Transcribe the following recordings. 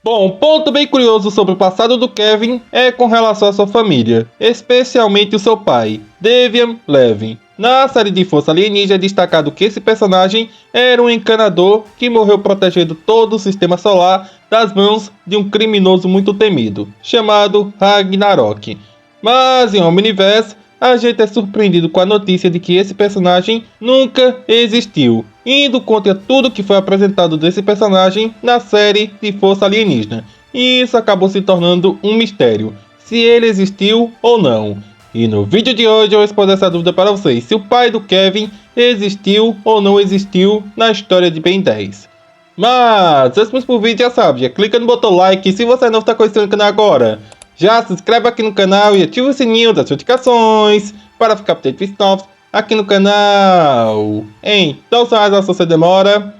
Bom, um ponto bem curioso sobre o passado do Kevin é com relação à sua família, especialmente o seu pai, Devian Levin. Na série de Força Alienígena é destacado que esse personagem era um encanador que morreu protegendo todo o sistema solar das mãos de um criminoso muito temido, chamado Ragnarok. Mas em Omniverse, a gente é surpreendido com a notícia de que esse personagem nunca existiu, indo contra tudo que foi apresentado desse personagem na série de Força Alienígena. E isso acabou se tornando um mistério, se ele existiu ou não. E no vídeo de hoje eu respondo essa dúvida para vocês, se o pai do Kevin existiu ou não existiu na história de Ben 10. Mas, antes pro vídeo já sabe, já clica no botão like e se você não está conhecendo o canal agora, já se inscreve aqui no canal e ativa o sininho das notificações para ficar por dentro de novos aqui no canal. Então, sem mais sem demora,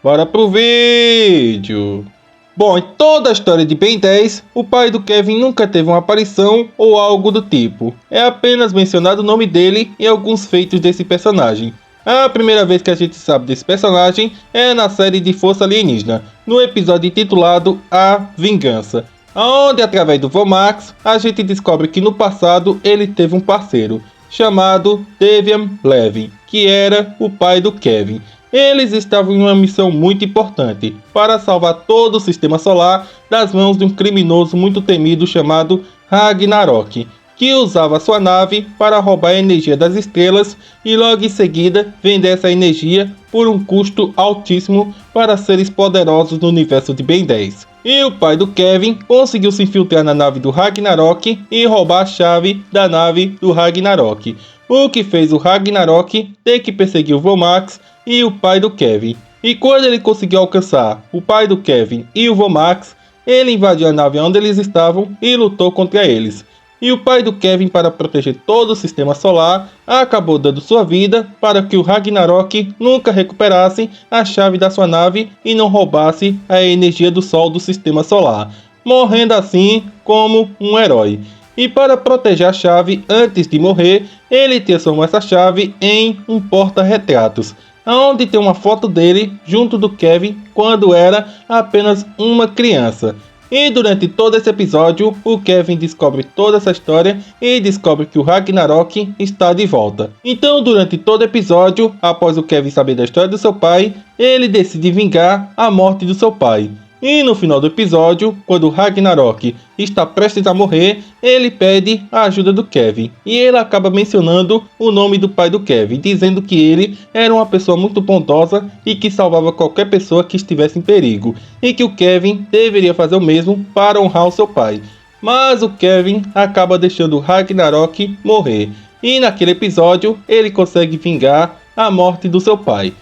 bora pro vídeo. Bom, em toda a história de Ben 10, o pai do Kevin nunca teve uma aparição ou algo do tipo. É apenas mencionado o nome dele e alguns feitos desse personagem. A primeira vez que a gente sabe desse personagem é na série de Força Alienígena, no episódio intitulado A Vingança, onde através do Vomax a gente descobre que no passado ele teve um parceiro chamado Devian Levin, que era o pai do Kevin. Eles estavam em uma missão muito importante para salvar todo o sistema solar das mãos de um criminoso muito temido chamado Ragnarok, que usava sua nave para roubar a energia das estrelas e logo em seguida vender essa energia por um custo altíssimo para seres poderosos no universo de Ben 10. E o pai do Kevin conseguiu se infiltrar na nave do Ragnarok e roubar a chave da nave do Ragnarok, o que fez o Ragnarok ter que perseguir o Vomax e o pai do Kevin. E quando ele conseguiu alcançar o pai do Kevin e o Vomax, ele invadiu a nave onde eles estavam e lutou contra eles. E o pai do Kevin, para proteger todo o sistema solar, acabou dando sua vida para que o Ragnarok nunca recuperasse a chave da sua nave e não roubasse a energia do sol do sistema solar, morrendo assim como um herói. E para proteger a chave antes de morrer, ele transformou essa chave em um porta-retratos, onde tem uma foto dele junto do Kevin quando era apenas uma criança. E durante todo esse episódio, o Kevin descobre toda essa história e descobre que o Ragnarok está de volta. Então, durante todo o episódio, após o Kevin saber da história do seu pai, ele decide vingar a morte do seu pai. E no final do episódio, quando o Ragnarok está prestes a morrer, ele pede a ajuda do Kevin. E ele acaba mencionando o nome do pai do Kevin, dizendo que ele era uma pessoa muito bondosa e que salvava qualquer pessoa que estivesse em perigo. E que o Kevin deveria fazer o mesmo para honrar o seu pai. Mas o Kevin acaba deixando o Ragnarok morrer. E naquele episódio, ele consegue vingar a morte do seu pai.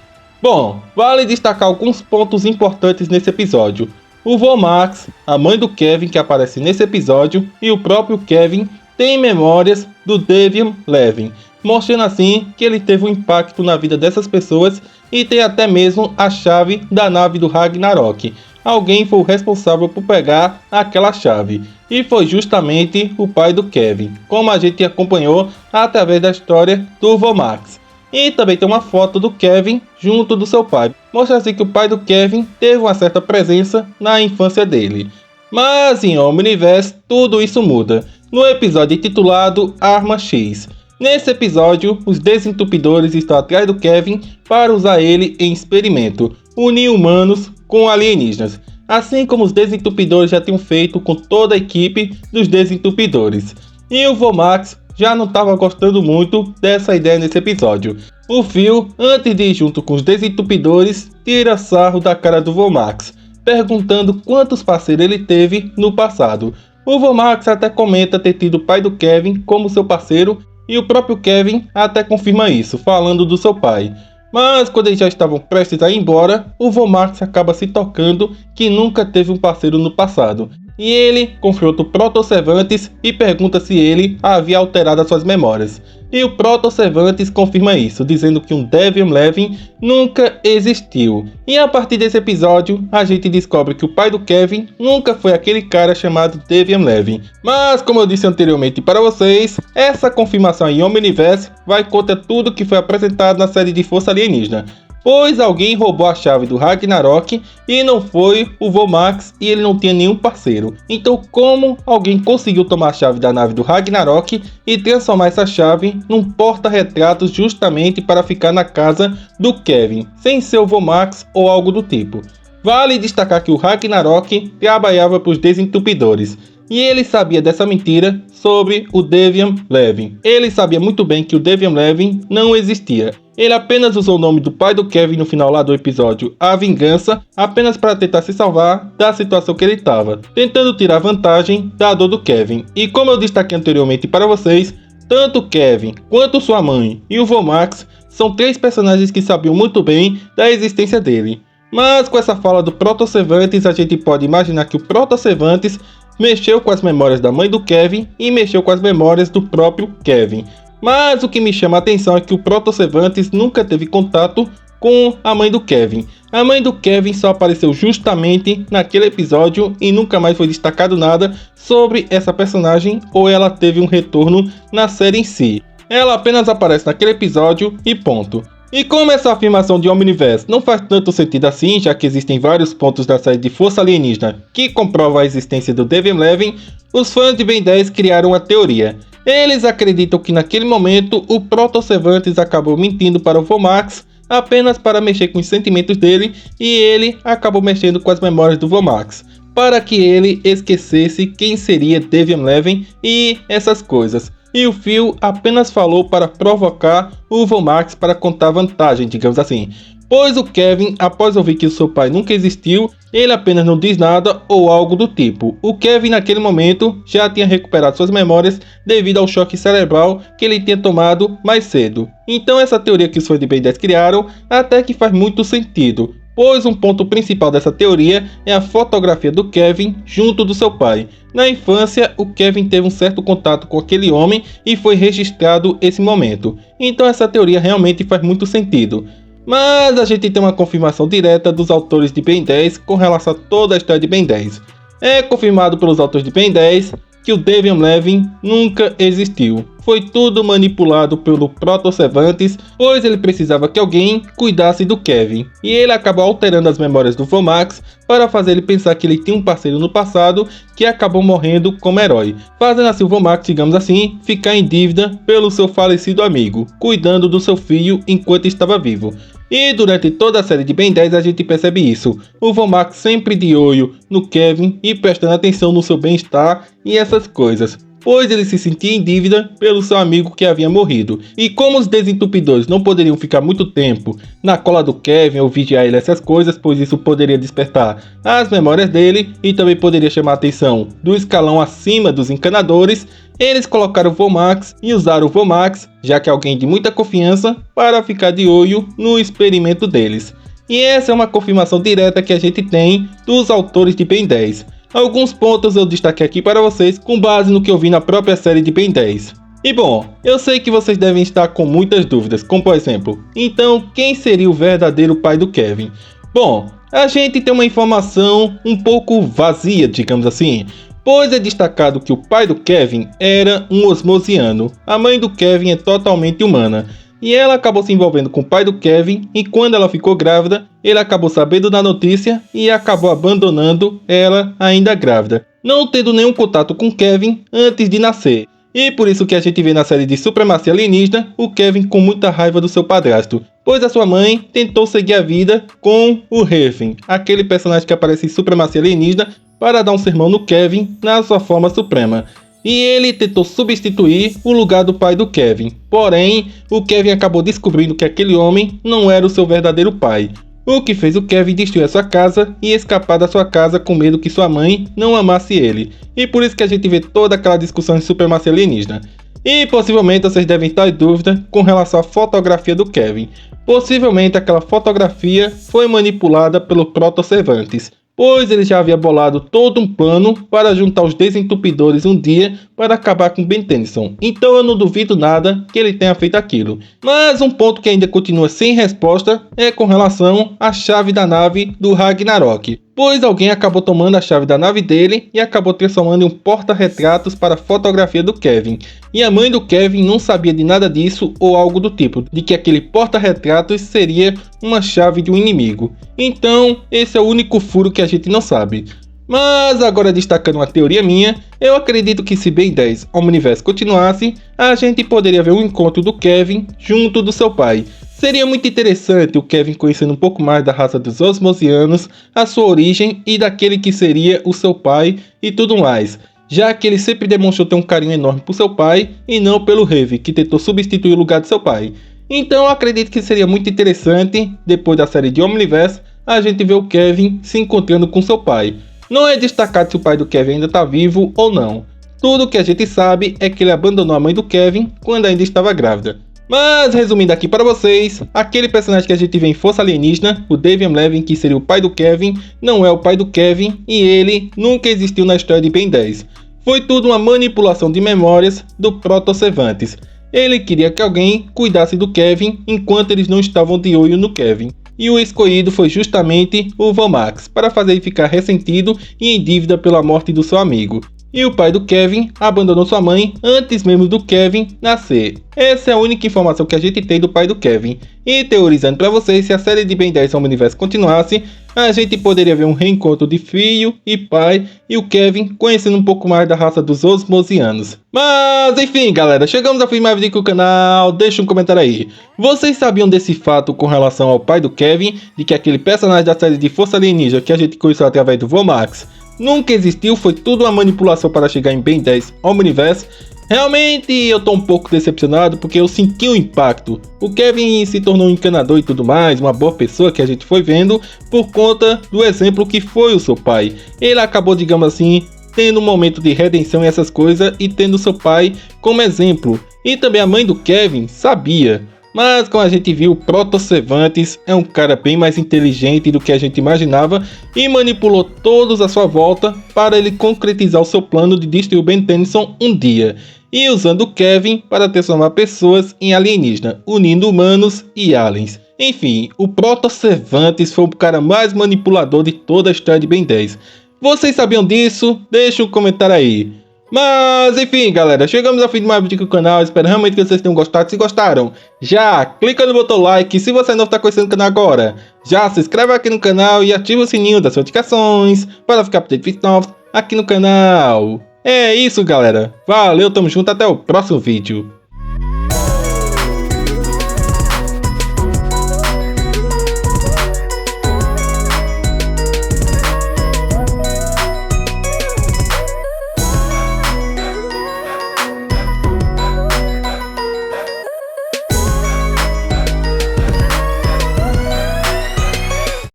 Bom, vale destacar alguns pontos importantes nesse episódio. O Vomax, a mãe do Kevin que aparece nesse episódio, e o próprio Kevin têm memórias do Devian Levin, mostrando assim que ele teve um impacto na vida dessas pessoas e tem até mesmo a chave da nave do Ragnarok. Alguém foi o responsável por pegar aquela chave, e foi justamente o pai do Kevin, como a gente acompanhou através da história do Vomax. E também tem uma foto do Kevin junto do seu pai. Mostra assim que o pai do Kevin teve uma certa presença na infância dele. Mas em Omniverse tudo isso muda, no episódio intitulado Arma X. Nesse episódio, os desentupidores estão atrás do Kevin para usar ele em experimento, unir humanos com alienígenas. Assim como os desentupidores já tinham feito com toda a equipe dos desentupidores. E o Vomax já não estava gostando muito dessa ideia nesse episódio. O Phil, antes de ir junto com os desentupidores, tira sarro da cara do Vomax, perguntando quantos parceiros ele teve no passado. O Vomax até comenta ter tido o pai do Kevin como seu parceiro, e o próprio Kevin até confirma isso, falando do seu pai. Mas quando eles já estavam prestes a ir embora, o Vomax acaba se tocando que nunca teve um parceiro no passado. E ele confronta o Proto-Cervantes e pergunta se ele havia alterado as suas memórias. E o Proto-Cervantes confirma isso, dizendo que um Devian Levin nunca existiu. E a partir desse episódio, a gente descobre que o pai do Kevin nunca foi aquele cara chamado Devian Levin. Mas, como eu disse anteriormente para vocês, essa confirmação em Omniverse vai contra tudo que foi apresentado na série de Força Alienígena. pois alguém roubou a chave do Ragnarok e não foi o Vomax e ele não tinha nenhum parceiro. Então como alguém conseguiu tomar a chave da nave do Ragnarok e transformar essa chave num porta-retratos justamente para ficar na casa do Kevin, sem ser o Vomax ou algo do tipo. Vale destacar que o Ragnarok trabalhava para os Desentupidores, e ele sabia dessa mentira sobre o Devian Levin. Ele sabia muito bem que o Devian Levin não existia. Ele apenas usou o nome do pai do Kevin no final lá do episódio A Vingança, apenas para tentar se salvar da situação que ele estava, tentando tirar vantagem da dor do Kevin. E como eu destaquei anteriormente para vocês, tanto o Kevin quanto sua mãe e o Vomax são 3 personagens que sabiam muito bem da existência dele. Mas com essa fala do Proto Cervantes, a gente pode imaginar que o Proto Cervantes mexeu com as memórias da mãe do Kevin e mexeu com as memórias do próprio Kevin. Mas o que me chama a atenção é que o Proto Cervantes nunca teve contato com a mãe do Kevin. A mãe do Kevin só apareceu justamente naquele episódio e nunca mais foi destacado nada sobre essa personagem ou ela teve um retorno na série em si. Ela apenas aparece naquele episódio e ponto. E como essa afirmação de Omniverse não faz tanto sentido assim, já que existem vários pontos da série de Força Alienígena que comprovam a existência do Devian Levin, os fãs de Ben 10 criaram uma teoria. Eles acreditam que naquele momento o Proto Cervantes acabou mentindo para o Vomax apenas para mexer com os sentimentos dele e ele acabou mexendo com as memórias do Vomax, para que ele esquecesse quem seria Devian Levin e essas coisas. E o Phil apenas falou para provocar o Vomax para contar vantagem, digamos assim. Pois o Kevin, após ouvir que o seu pai nunca existiu, ele apenas não diz nada ou algo do tipo. O Kevin naquele momento já tinha recuperado suas memórias devido ao choque cerebral que ele tinha tomado mais cedo. Então essa teoria que os fãs de Ben 10 criaram até que faz muito sentido. Pois um ponto principal dessa teoria é a fotografia do Kevin junto do seu pai. Na infância, o Kevin teve um certo contato com aquele homem e foi registrado esse momento. Então essa teoria realmente faz muito sentido. Mas a gente tem uma confirmação direta dos autores de Ben 10 com relação a toda a história de Ben 10. É confirmado pelos autores de Ben 10 que o Devian Levin nunca existiu. Foi tudo manipulado pelo Proto Cervantes, pois ele precisava que alguém cuidasse do Kevin. E ele acabou alterando as memórias do Vomax para fazer ele pensar que ele tinha um parceiro no passado que acabou morrendo como herói, fazendo assim o Vomax, digamos assim, ficar em dívida pelo seu falecido amigo, cuidando do seu filho enquanto estava vivo. E durante toda a série de Ben 10 a gente percebe isso, o Vomax sempre de olho no Kevin e prestando atenção no seu bem-estar e essas coisas, pois ele se sentia em dívida pelo seu amigo que havia morrido. E como os Desentupidores não poderiam ficar muito tempo na cola do Kevin ou vigiar ele essas coisas, pois isso poderia despertar as memórias dele e também poderia chamar a atenção do escalão acima dos encanadores, eles colocaram o Vomax e usaram o Vomax, já que é alguém de muita confiança, para ficar de olho no experimento deles. E essa é uma confirmação direta que a gente tem dos autores de Ben 10. Alguns pontos eu destaquei aqui para vocês com base no que eu vi na própria série de Ben 10. E bom, eu sei que vocês devem estar com muitas dúvidas, como por exemplo, então quem seria o verdadeiro pai do Kevin? Bom, a gente tem uma informação um pouco vazia, digamos assim, pois é destacado que o pai do Kevin era um osmosiano. A mãe do Kevin é totalmente humana. E ela acabou se envolvendo com o pai do Kevin e quando ela ficou grávida, ele acabou sabendo da notícia e acabou abandonando ela ainda grávida, não tendo nenhum contato com Kevin antes de nascer. E por isso que a gente vê na série de Supremacia Alienígena o Kevin com muita raiva do seu padrasto, pois a sua mãe tentou seguir a vida com o Refin, aquele personagem que aparece em Supremacia Alienígena, para dar um sermão no Kevin na sua forma suprema. E ele tentou substituir o lugar do pai do Kevin. Porém, o Kevin acabou descobrindo que aquele homem não era o seu verdadeiro pai. O que fez o Kevin destruir a sua casa e escapar da sua casa com medo que sua mãe não amasse ele. E por isso que a gente vê toda aquela discussão de supremacia alienígena. E possivelmente vocês devem estar em dúvida com relação à fotografia do Kevin. Possivelmente aquela fotografia foi manipulada pelo Proto Cervantes, pois ele já havia bolado todo um plano para juntar os Desentupidores um dia para acabar com Ben Tennyson. Então eu não duvido nada que ele tenha feito aquilo. Mas um ponto que ainda continua sem resposta é com relação à chave da nave do Ragnarok, pois alguém acabou tomando a chave da nave dele e acabou transformando em um porta-retratos para a fotografia do Kevin. E a mãe do Kevin não sabia de nada disso ou algo do tipo, de que aquele porta-retratos seria uma chave de um inimigo. Então, esse é o único furo que a gente não sabe. Mas agora destacando uma teoria minha, eu acredito que se Ben 10 Omniverse continuasse, a gente poderia ver um encontro do Kevin junto do seu pai. Seria muito interessante o Kevin conhecendo um pouco mais da raça dos Osmosianos, a sua origem e daquele que seria o seu pai e tudo mais, já que ele sempre demonstrou ter um carinho enorme por seu pai e não pelo Heavy, que tentou substituir o lugar de seu pai. Então eu acredito que seria muito interessante, depois da série de Omniverse, a gente ver o Kevin se encontrando com seu pai. Não é destacado se o pai do Kevin ainda está vivo ou não. Tudo que a gente sabe é que ele abandonou a mãe do Kevin quando ainda estava grávida. Mas resumindo aqui para vocês, aquele personagem que a gente vê em Força Alienígena, o Davian Levin, que seria o pai do Kevin, não é o pai do Kevin e ele nunca existiu na história de Ben 10. Foi tudo uma manipulação de memórias do Proto-Cervantes. Ele queria que alguém cuidasse do Kevin enquanto eles não estavam de olho no Kevin. E o escolhido foi justamente o Vomax, para fazer ele ficar ressentido e em dívida pela morte do seu amigo. E o pai do Kevin abandonou sua mãe antes mesmo do Kevin nascer. Essa é a única informação que a gente tem do pai do Kevin. E teorizando para vocês, se a série de Ben 10 Omniverse continuasse, a gente poderia ver um reencontro de filho e pai e o Kevin conhecendo um pouco mais da raça dos Osmosianos. Mas enfim galera, chegamos ao fim de mais vídeo do canal, deixa um comentário aí. Vocês sabiam desse fato com relação ao pai do Kevin, de que aquele personagem da série de Força Alienígena que a gente conheceu através do Vomax nunca existiu, foi tudo uma manipulação para chegar em Ben 10 Omniverse? Realmente eu tô um pouco decepcionado porque eu senti o impacto. O Kevin se tornou um encanador e tudo mais, uma boa pessoa que a gente foi vendo por conta do exemplo que foi o seu pai. Ele acabou, digamos assim, tendo um momento de redenção e essas coisas e tendo seu pai como exemplo. E também a mãe do Kevin sabia. Mas como a gente viu, o Proto-Cervantes é um cara bem mais inteligente do que a gente imaginava e manipulou todos à sua volta para ele concretizar o seu plano de destruir o Ben Tennyson um dia. E usando o Kevin para transformar pessoas em alienígena, unindo humanos e aliens. Enfim, o Proto-Cervantes foi o cara mais manipulador de toda a história de Ben 10. Vocês sabiam disso? Deixa um comentário aí. Mas enfim galera, chegamos ao fim de mais vídeo do canal, espero realmente que vocês tenham gostado. Se gostaram, já clica no botão like. Se você não está conhecendo o canal agora, já se inscreve aqui no canal e ativa o sininho das notificações para ficar por dentro de vídeos novos aqui no canal. É isso galera, valeu, tamo junto, até o próximo vídeo.